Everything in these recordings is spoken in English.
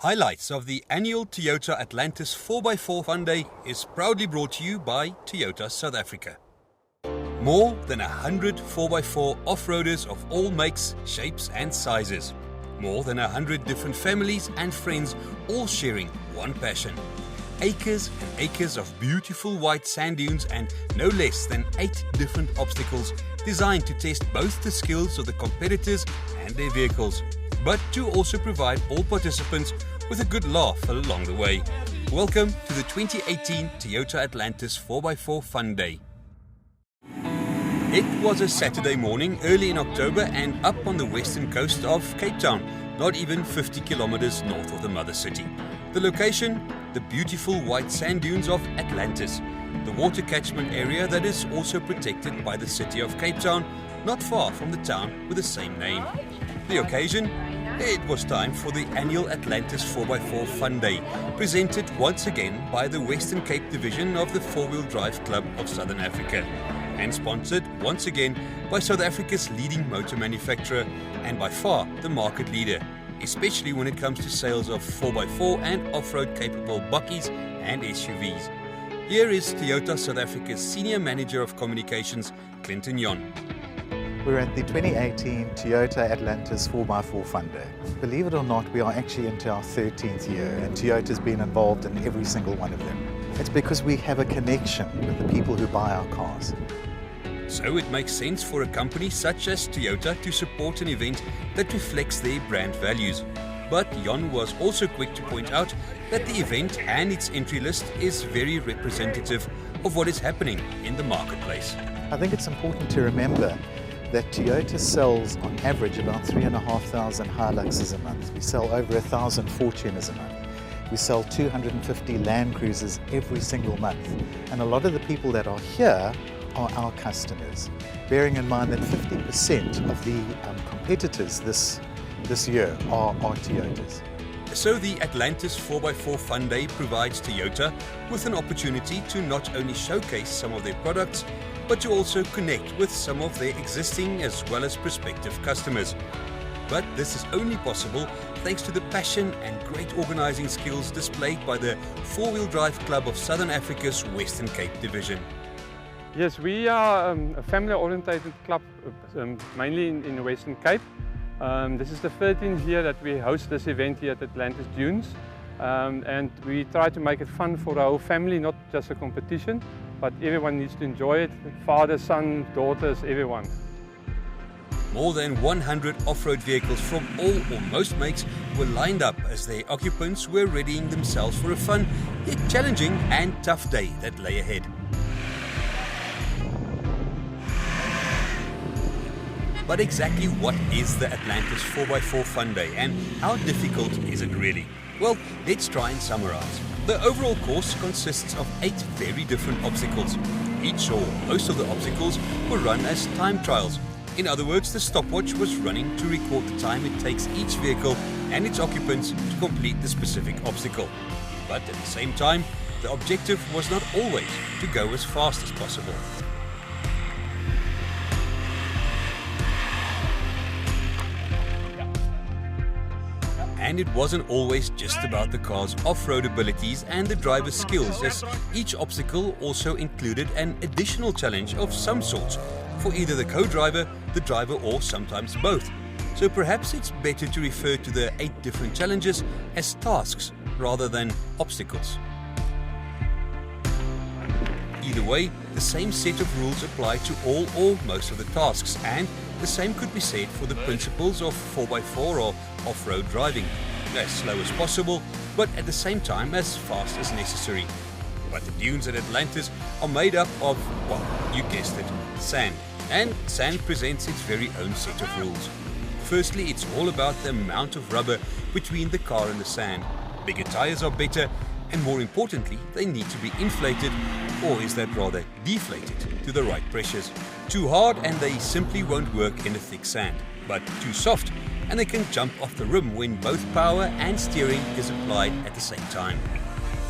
Highlights of the annual Toyota Atlantis 4x4 Fun Day is proudly brought to you by Toyota South Africa. More than 100 4x4 off-roaders of all makes, shapes and sizes. More than 100 different families and friends all sharing one passion. Acres and acres of beautiful white sand dunes and no less than 8 different obstacles designed to test both the skills of the competitors and their vehicles, but to also provide all participants with a good laugh along the way. Welcome to the 2018 Toyota Atlantis 4x4 Fun Day. It was a Saturday morning early in October and up on the western coast of Cape Town, not even 50 kilometers north of the mother city. The location, the beautiful white sand dunes of Atlantis, the water catchment area that is also protected by the city of Cape Town, not far from the town with the same name. The occasion? It was time for the annual Atlantis 4x4 Fun Day, presented once again by the Western Cape division of the 4-Wheel Drive Club of Southern Africa, and sponsored once again by South Africa's leading motor manufacturer and by far the market leader, especially when it comes to sales of 4x4 and off-road capable bakkies and SUVs. Here is Toyota South Africa's Senior Manager of Communications, Clinton Yon. We're at the 2018 Toyota Atlantis 4x4 Fun Day. Believe it or not, we are actually into our 13th year and Toyota's been involved in every single one of them. It's because we have a connection with the people who buy our cars. So it makes sense for a company such as Toyota to support an event that reflects their brand values. But Jon was also quick to point out that the event and its entry list is very representative of what is happening in the marketplace. I think it's important to remember that Toyota sells on average about 3,500 Hiluxes a month. We sell over 1,000 Fortuners a month. We sell 250 Land Cruisers every single month. And a lot of the people that are here are our customers. Bearing in mind that 50% of the competitors this year are Toyotas. So the Atlantis 4x4 Fun Day provides Toyota with an opportunity to not only showcase some of their products, but to also connect with some of their existing as well as prospective customers. But this is only possible thanks to the passion and great organizing skills displayed by the 4-Wheel Drive Club of Southern Africa's Western Cape division. Yes, we are a family-oriented club, mainly in the Western Cape. This is the 13th year that we host this event here at Atlantis Dunes. And we try to make it fun for the whole family, not just a competition, but everyone needs to enjoy it. Father, son, daughters, everyone. More than 100 off-road vehicles from all or most makes were lined up as their occupants were readying themselves for a fun, yet challenging and tough day that lay ahead. But exactly what is the Atlantis 4x4 Fun Day and how difficult is it really? Well, let's try and summarize. The overall course consists of 8 very different obstacles. Each or most of the obstacles were run as time trials. In other words, the stopwatch was running to record the time it takes each vehicle and its occupants to complete the specific obstacle. But at the same time, the objective was not always to go as fast as possible. And it wasn't always just about the car's off-road abilities and the driver's skills, as each obstacle also included an additional challenge of some sort for either the co-driver, the driver or sometimes both. So perhaps it's better to refer to the 8 different challenges as tasks rather than obstacles. Either way, the same set of rules apply to all or most of the tasks, and the same could be said for the principles of 4x4 or off-road driving. As slow as possible, but at the same time as fast as necessary. But the dunes at Atlantis are made up of, well, you guessed it, sand. And sand presents its very own set of rules. Firstly, it's all about the amount of rubber between the car and the sand. Bigger tires are better, and more importantly, they need to be inflated, or is that rather deflated, to the right pressures. Too hard and they simply won't work in a thick sand, but too soft and they can jump off the rim when both power and steering is applied at the same time.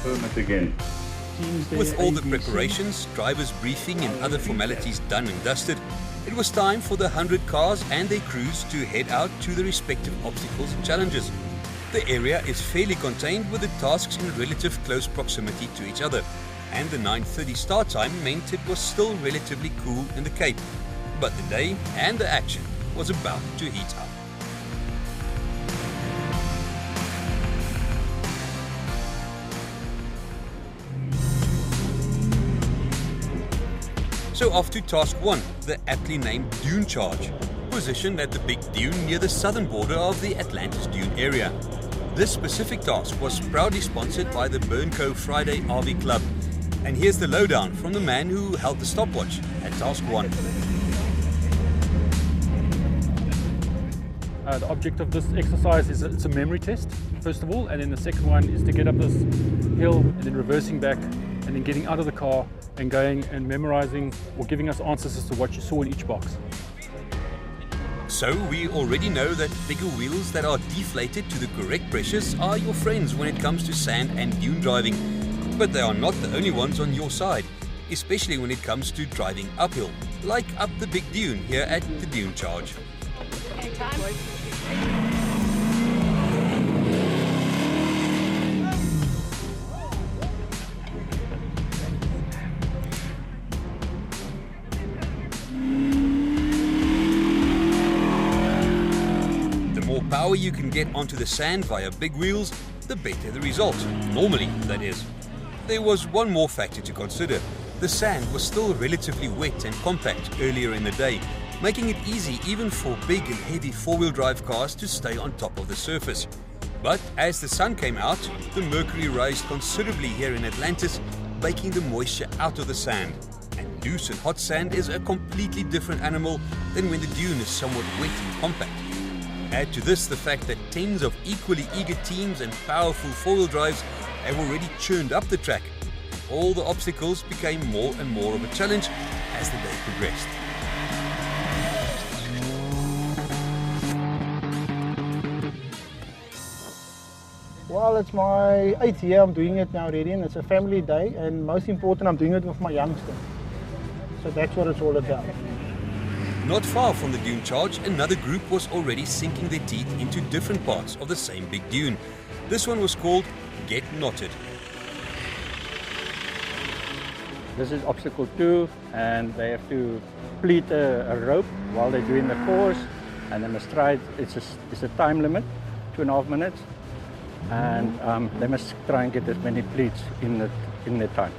Permit again. With all the preparations, driver's briefing and other formalities done and dusted, it was time for the 100 cars and their crews to head out to the respective obstacles and challenges. The area is fairly contained with the tasks in relative close proximity to each other, and the 9:30 start time meant it was still relatively cool in the Cape. But the day and the action was about to heat up. So off to task 1, the aptly named Dune Charge, positioned at the big dune near the southern border of the Atlantis Dune area. This specific task was proudly sponsored by the Burnco Friday RV Club. And here's the lowdown from the man who held the stopwatch at task 1. The object of this exercise is it's a memory test, first of all, and then the second one is to get up this hill and then reversing back and then getting out of the car and going and memorizing or giving us answers as to what you saw in each box. So we already know that bigger wheels that are deflated to the correct pressures are your friends when it comes to sand and dune driving. But they are not the only ones on your side, especially when it comes to driving uphill, like up the big dune here at the Dune Charge. The more power you can get onto the sand via big wheels, the better the result. Normally, that is. There was one more factor to consider. The sand was still relatively wet and compact earlier in the day, making it easy even for big and heavy four-wheel drive cars to stay on top of the surface. But as the sun came out, the mercury raised considerably here in Atlantis, baking the moisture out of the sand. And loose and hot sand is a completely different animal than when the dune is somewhat wet and compact. Add to this the fact that tens of equally eager teams and powerful four-wheel drives have already churned up the track. All the obstacles became more and more of a challenge as the day progressed. Well, it's my 8th year I'm doing it now already, and it's a family day, and most important, I'm doing it with my youngster. So that's what it's all about. Not far from the Dune Charge, another group was already sinking their teeth into different parts of the same big dune. This one was called Get Knotted. This is obstacle 2, and they have to pleat a rope while they're doing the course, and then the stride, it's a time limit, 2.5 minutes, and they must try and get as many pleats in the time.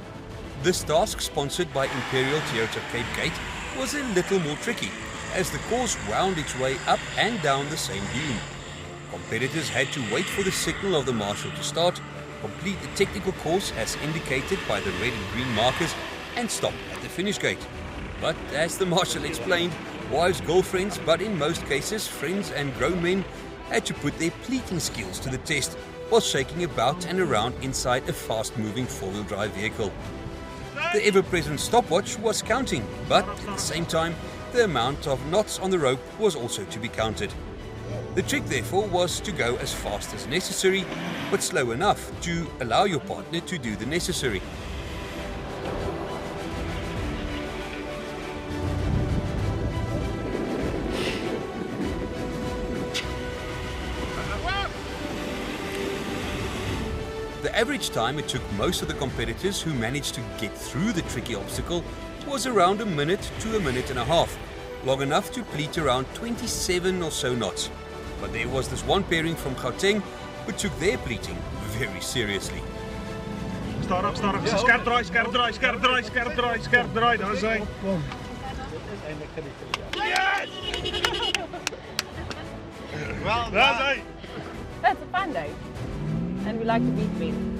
This task, sponsored by Imperial Toyota Cape Gate, was a little more tricky, as the course wound its way up and down the same dune. Competitors had to wait for the signal of the marshal to start, complete the technical course as indicated by the red and green markers, and stop at the finish gate. But as the marshal explained, wives, girlfriends, but in most cases friends and grown men, had to put their pleating skills to the test while shaking about and around inside a fast-moving four-wheel drive vehicle. The ever-present stopwatch was counting, but at the same time, the amount of knots on the rope was also to be counted. The trick, therefore, was to go as fast as necessary, but slow enough to allow your partner to do the necessary. The average time it took most of the competitors who managed to get through the tricky obstacle was around a minute to 1.5 minutes, long enough to pleat around 27 or so knots. But there was this one pairing from Gauteng who took their pleating very seriously. Start up. Skerp draai, skerp draai, skerp draai, skerp draai, skerp draai. Daar is hy. Yes! Well, daar's hy. It's a fun day, and we like to beat men.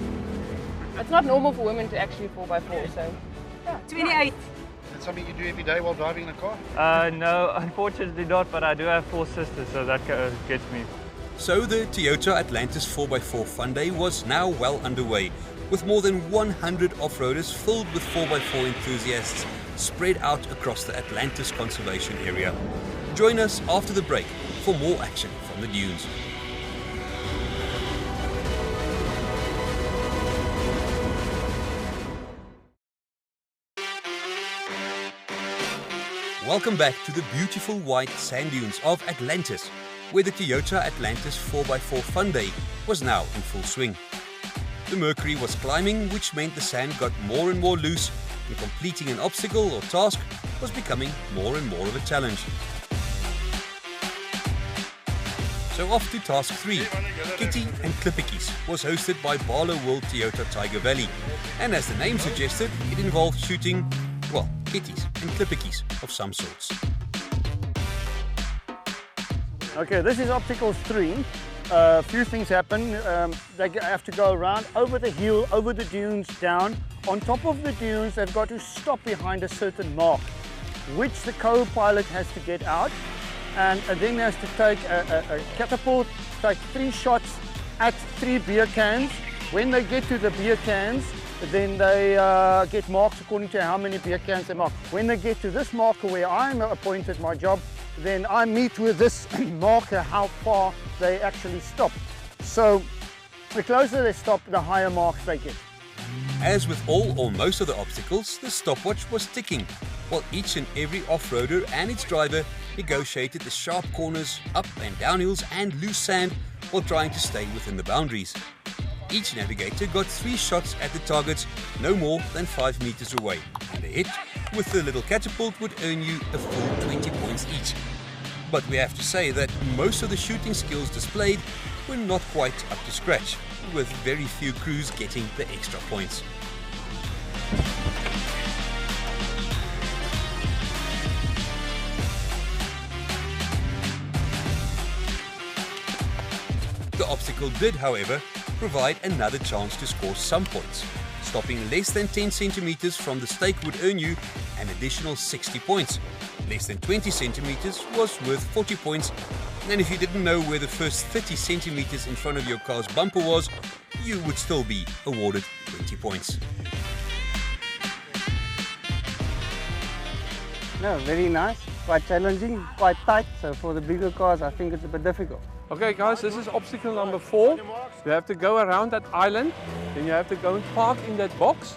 It's not normal for women to actually 4x4, so yeah. 28. That's something you do every day while driving in a car? No, unfortunately not, but I do have 4 sisters, so that gets me. So the Toyota Atlantis 4x4 Fun Day was now well underway, with more than 100 off-roaders filled with 4x4 enthusiasts spread out across the Atlantis Conservation Area. Join us after the break for more action from the dunes. Welcome back to the beautiful white sand dunes of Atlantis. where the Toyota Atlantis 4x4 Fun Day was now in full swing. The mercury was climbing, which meant the sand got more and more loose, and completing an obstacle or task was becoming more and more of a challenge. So off to task 3. Kitty and Clipperkies was hosted by Barlow World Toyota Tiger Valley, and as the name suggested, it involved shooting, well, kitties and Clipperkies of some sorts. Okay, this is obstacle 3. A few things happen. They have to go around, over the hill, over the dunes, down. On top of the dunes, they've got to stop behind a certain mark, which the co-pilot has to get out, and then has to take a catapult, take 3 shots at 3 beer cans. When they get to the beer cans, then they get marks according to how many beer cans they mark. When they get to this marker where I'm appointed my job, then I meet with this marker how far they actually stop. So the closer they stop, the higher marks they get. As with all or most of the obstacles, the stopwatch was ticking, while each and every off-roader and its driver negotiated the sharp corners, up and down hills and loose sand while trying to stay within the boundaries. Each navigator got 3 shots at the targets no more than 5 meters away, and a hit with the little catapult would earn you a full 20 points each. But we have to say that most of the shooting skills displayed were not quite up to scratch, with very few crews getting the extra points. The obstacle did, however, provide another chance to score some points. Stopping less than 10 centimeters from the stake would earn you an additional 60 points. Less than 20 centimeters was worth 40 points, and if you didn't know where the first 30 centimeters in front of your car's bumper was, you would still be awarded 20 points. No, very nice, quite challenging, quite tight, so for the bigger cars I think it's a bit difficult. Okay guys, this is obstacle number 4. You have to go around that island, then you have to go and park in that box.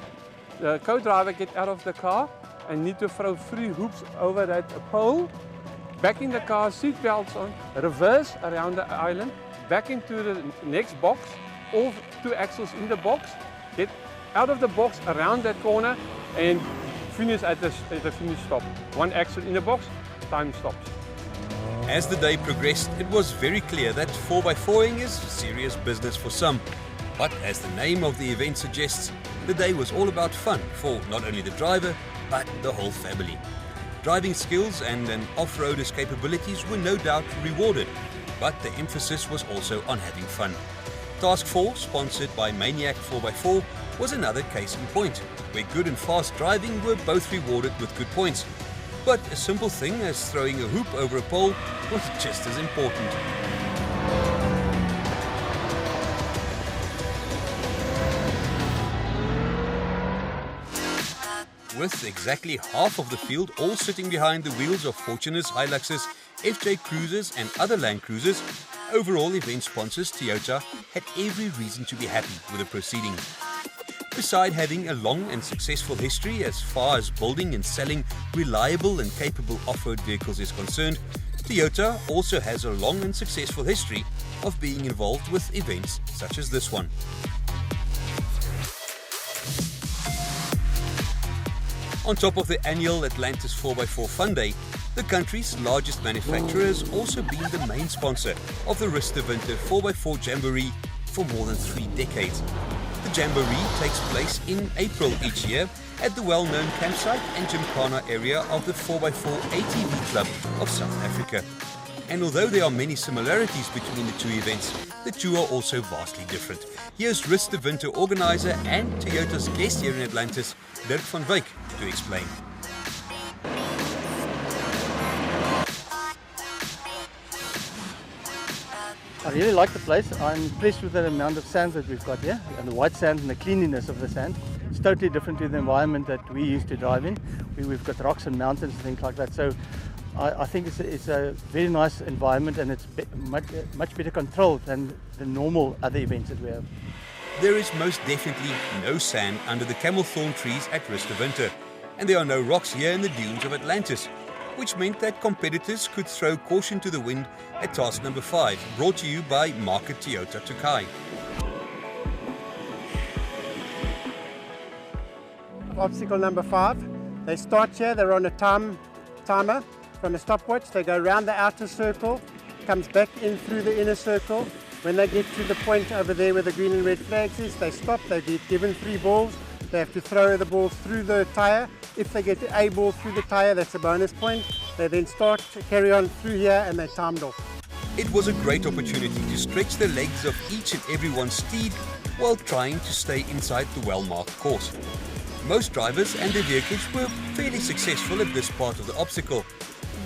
The co-driver get out of the car and need to throw 3 hoops over that pole. Back in the car, seat belts on, reverse around the island, back into the next box, all 2 axles in the box, get out of the box around that corner and finish at the finish stop. 1 axle in the box, time stops. As the day progressed, it was very clear that 4x4ing is serious business for some. But as the name of the event suggests, the day was all about fun for not only the driver, but the whole family. Driving skills and an off-roader's capabilities were no doubt rewarded, but the emphasis was also on having fun. Task 4, sponsored by Maniac 4x4, was another case in point, where good and fast driving were both rewarded with good points. But a simple thing as throwing a hoop over a pole was just as important. With exactly half of the field all sitting behind the wheels of Fortuners, Hiluxes, FJ Cruisers and other Land Cruisers, overall event sponsors Toyota had every reason to be happy with the proceeding. Beside having a long and successful history as far as building and selling reliable and capable off-road vehicles is concerned, Toyota also has a long and successful history of being involved with events such as this one. On top of the annual Atlantis 4x4 Fun Day, the country's largest manufacturer has also been the main sponsor of the Rust of Winter 4x4 Jamboree for more than 3 decades. The Jamboree takes place in April each year at the well-known campsite and Gymkhana area of the 4x4 ATV Club of South Africa. And although there are many similarities between the 2 events, the 2 are also vastly different. Here's Rust of Winter organizer and Toyota's guest here in Atlantis, Dirk van Wyk, to explain. I really like the place. I'm impressed with the amount of sand that we've got here, and the white sand and the cleanliness of the sand. It's totally different to the environment that we used to drive in. We've got rocks and mountains and things like that. So I think it's a very nice environment, and it's much better controlled than the normal other events that we have. There is most definitely no sand under the camel thorn trees at Rust of Winter, and there are no rocks here in the dunes of Atlantis. which meant that competitors could throw caution to the wind at task number 5, brought to you by Market Toyota Tokai. Obstacle number 5. They start here, they're on a timer from a stopwatch. They go around the outer circle, comes back in through the inner circle. When they get to the point over there where the green and red flags is, they stop, they get given 3 balls. They have to throw the balls through the tyre. If they get a ball through the tyre, that's a bonus point. They then start to carry on through here and they're timed off. It was a great opportunity to stretch the legs of each and every one steed while trying to stay inside the well-marked course. Most drivers and their vehicles were fairly successful at this part of the obstacle,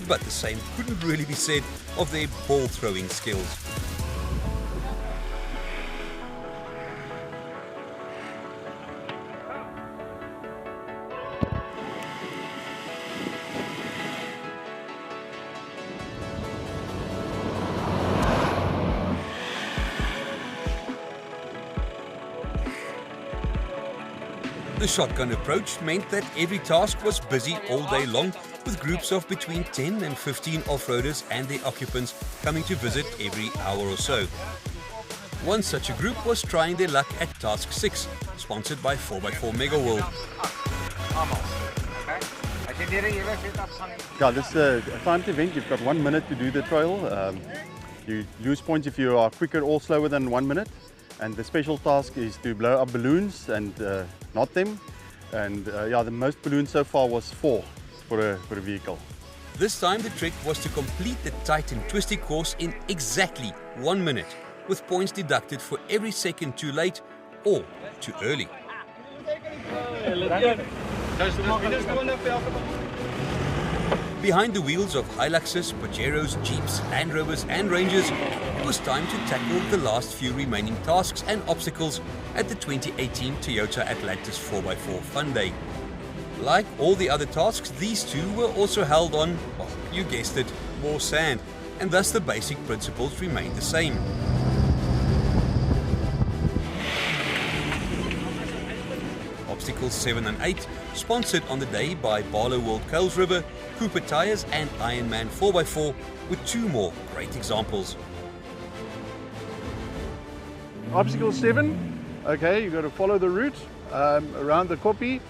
but the same couldn't really be said of their ball-throwing skills. The shotgun approach meant that every task was busy all day long, with groups of between 10 and 15 off-roaders and their occupants coming to visit every hour or so. One such a group was trying their luck at task 6, sponsored by 4x4 Mega World. Yeah, this is a timed event. You've got 1 minute to do the trail. You lose points if you are quicker or slower than 1 minute. And the special task is to blow up balloons and knot them. And yeah, the most balloons so far was 4 for a vehicle. This time the trick was to complete the tight and twisty course in exactly 1 minute, with points deducted for every second too late or too early. Behind the wheels of Hiluxes, Pajeros, Jeeps, Land Rovers and Rangers, it was time to tackle the last few remaining tasks and obstacles at the 2018 Toyota Atlantis 4x4 Fun Day. Like all the other tasks, these two were also held on, well, you guessed it, more sand, and thus the basic principles remained the same. Obstacles 7 and 8, sponsored on the day by Barlow World Coles River, Cooper Tyres and Ironman 4x4, with 2 more great examples. Obstacle 7, okay, you've got to follow the route around the koppie,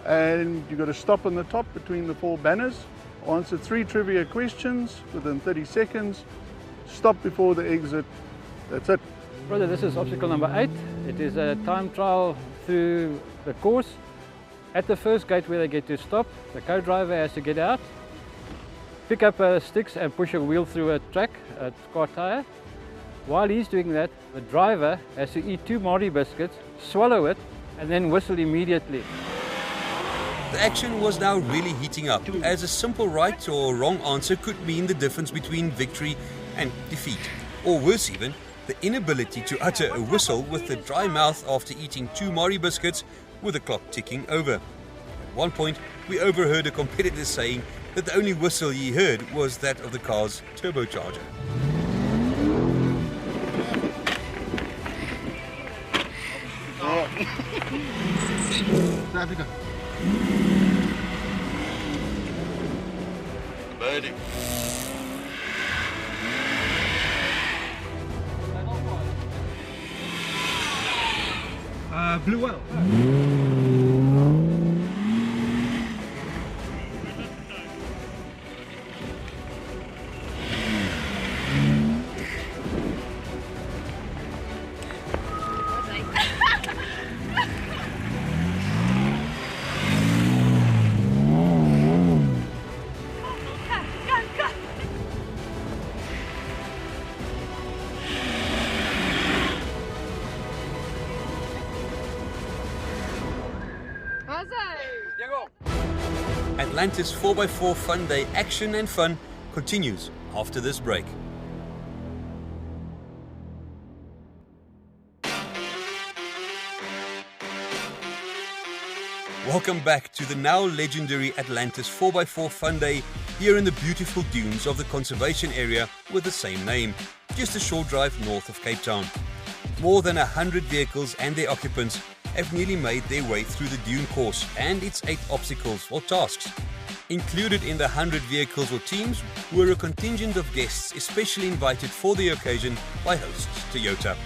and you've got to stop on the top between the 4 banners, answer 3 trivia questions within 30 seconds, stop before the exit, that's it. Brother, this is obstacle number 8. It is a time trial through the course. At the first gate where they get to stop, the co-driver has to get out, pick up sticks and push a wheel through a track, a car tire. While he's doing that, the driver has to eat 2 Marie biscuits, swallow it, and then whistle immediately. The action was now really heating up, as a simple right or wrong answer could mean the difference between victory and defeat. Or worse even, the inability to utter a whistle with a dry mouth after eating 2 Marie biscuits with the clock ticking over. At one point, we overheard a competitor saying that the only whistle he heard was that of the car's turbocharger. South Africa. Birdie. Blue whale. Atlantis 4x4 Fun Day action and fun continues after this break. Welcome back to the now legendary Atlantis 4x4 Fun Day here in the beautiful dunes of the conservation area with the same name, just a short drive north of Cape Town. More than 100 vehicles and their occupants have nearly made their way through the dune course and its 8 obstacles or tasks. Included in the 100 vehicles or teams were a contingent of guests especially invited for the occasion by hosts Toyota.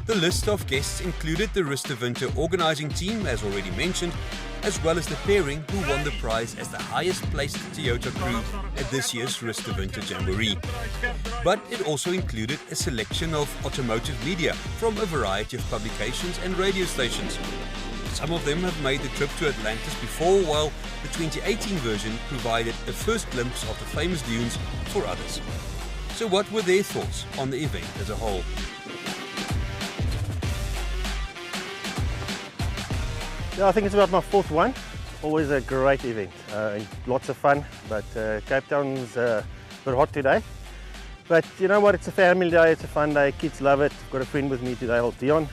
The list of guests included the Rooster Winter organising team, as already mentioned, as well as the pairing who won the prize as the highest placed Toyota crew at this year's Rooster Winter Jamboree. But it also included a selection of automotive media from a variety of publications and radio stations. Some of them have made the trip to Atlantis before, while the 2018 version provided a first glimpse of the famous dunes for others. So what were their thoughts on the event as a whole? Yeah, I think it's about my fourth one. Always a great event. Lots of fun, but Cape Town's a bit hot today. But you know what, it's a family day, it's a fun day, kids love it. I've got a friend with me today, old Dion.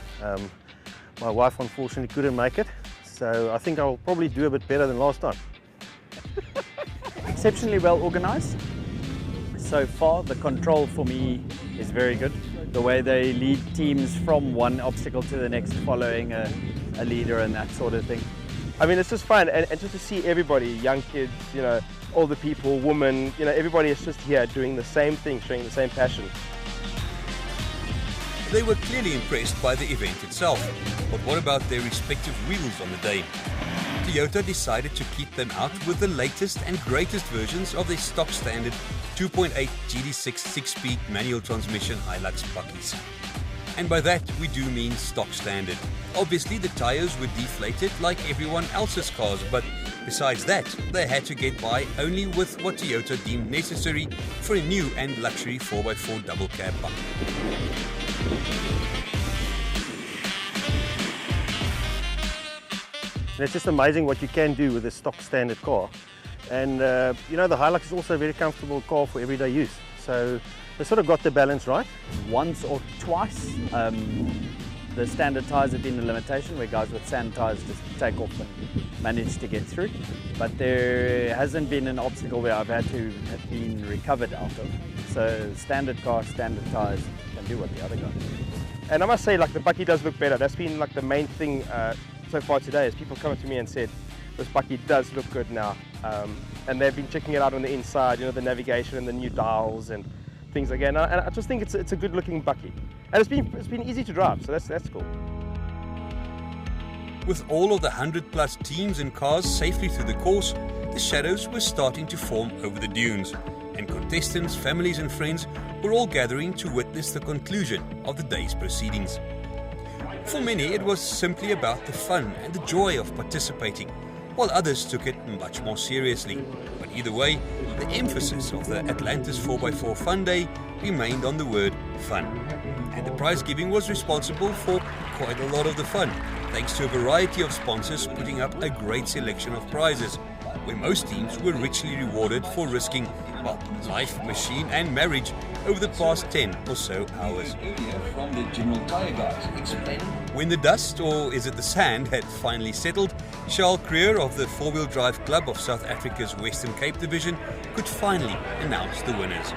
My wife unfortunately couldn't make it, so I think I'll probably do a bit better than last time. Exceptionally well organised. So far, the control for me is very good. The way they lead teams from one obstacle to the next, following a leader and that sort of thing. I mean, it's just fun, and just to see everybody, young kids, you know, older people, women, you know, everybody is just here doing the same thing, showing the same passion. They were clearly impressed by the event itself, but what about their respective wheels on the day? Toyota decided to keep them out with the latest and greatest versions of their stock standard 2.8 GD6 6-speed manual transmission Hilux buckies. And by that we do mean stock standard. Obviously the tyres were deflated like everyone else's cars, but besides that they had to get by only with what Toyota deemed necessary for a new and luxury 4x4 double cab bucket. And it's just amazing what you can do with a stock standard car. And you know, the Hilux is also a very comfortable car for everyday use. So they sort of got the balance right. Once or twice, the standard tyres have been a limitation where guys with sand tyres just take off and manage to get through. But there hasn't been an obstacle where I've had to have been recovered out of. So standard car, standard tyres can do what the other guys do. And I must say, like, the bucky does look better. That's been like the main thing so far today, is people come up to me and said, this bucky does look good now. And they've been checking it out on the inside, you know, the navigation and the new dials and things like that. And I just think it's a good looking bucky. And it's been easy to drive, so that's cool. With all of the 100+ teams and cars safely through the course, the shadows were starting to form over the dunes, and contestants, families and friends were all gathering to witness the conclusion of the day's proceedings. For many it was simply about the fun and the joy of participating, while others took it much more seriously. But either way, the emphasis of the Atlantis 4x4 Fun Day remained on the word fun. And the prize giving was responsible for quite a lot of the fun, thanks to a variety of sponsors putting up a great selection of prizes, where most teams were richly rewarded for risking, well, life, machine and marriage over the past 10 or so hours. From the General Tyre guys explaining. When the dust, or is it the sand, had finally settled, Charles Creer of the 4-Wheel Drive Club of South Africa's Western Cape Division could finally announce the winners.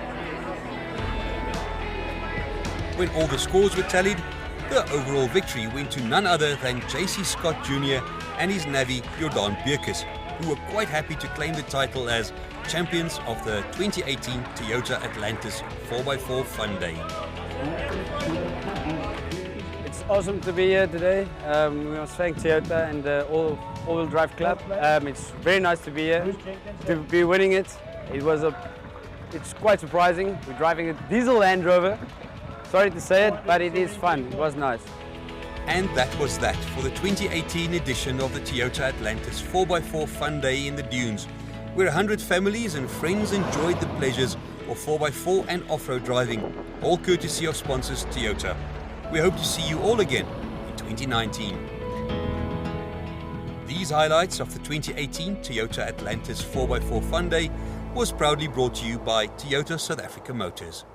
When all the scores were tallied, the overall victory went to none other than JC Scott Jr. and his navvy Jordan Beerkes, who were quite happy to claim the title as champions of the 2018 Toyota Atlantis 4x4 Fun Day. It's awesome to be here today. We must thank Toyota and the All-Wheel Drive Club. It's very nice to be here, to be winning it. It's quite surprising. We're driving a diesel Land Rover. Sorry to say it, but it is fun. It was nice. And that was that for the 2018 edition of the Toyota Atlantis 4x4 Fun Day in the Dunes, where 100 families and friends enjoyed the pleasures of 4x4 and off-road driving, all courtesy of sponsors Toyota. We hope to see you all again in 2019. These highlights of the 2018 Toyota Atlantis 4x4 Fun Day was proudly brought to you by Toyota South Africa Motors.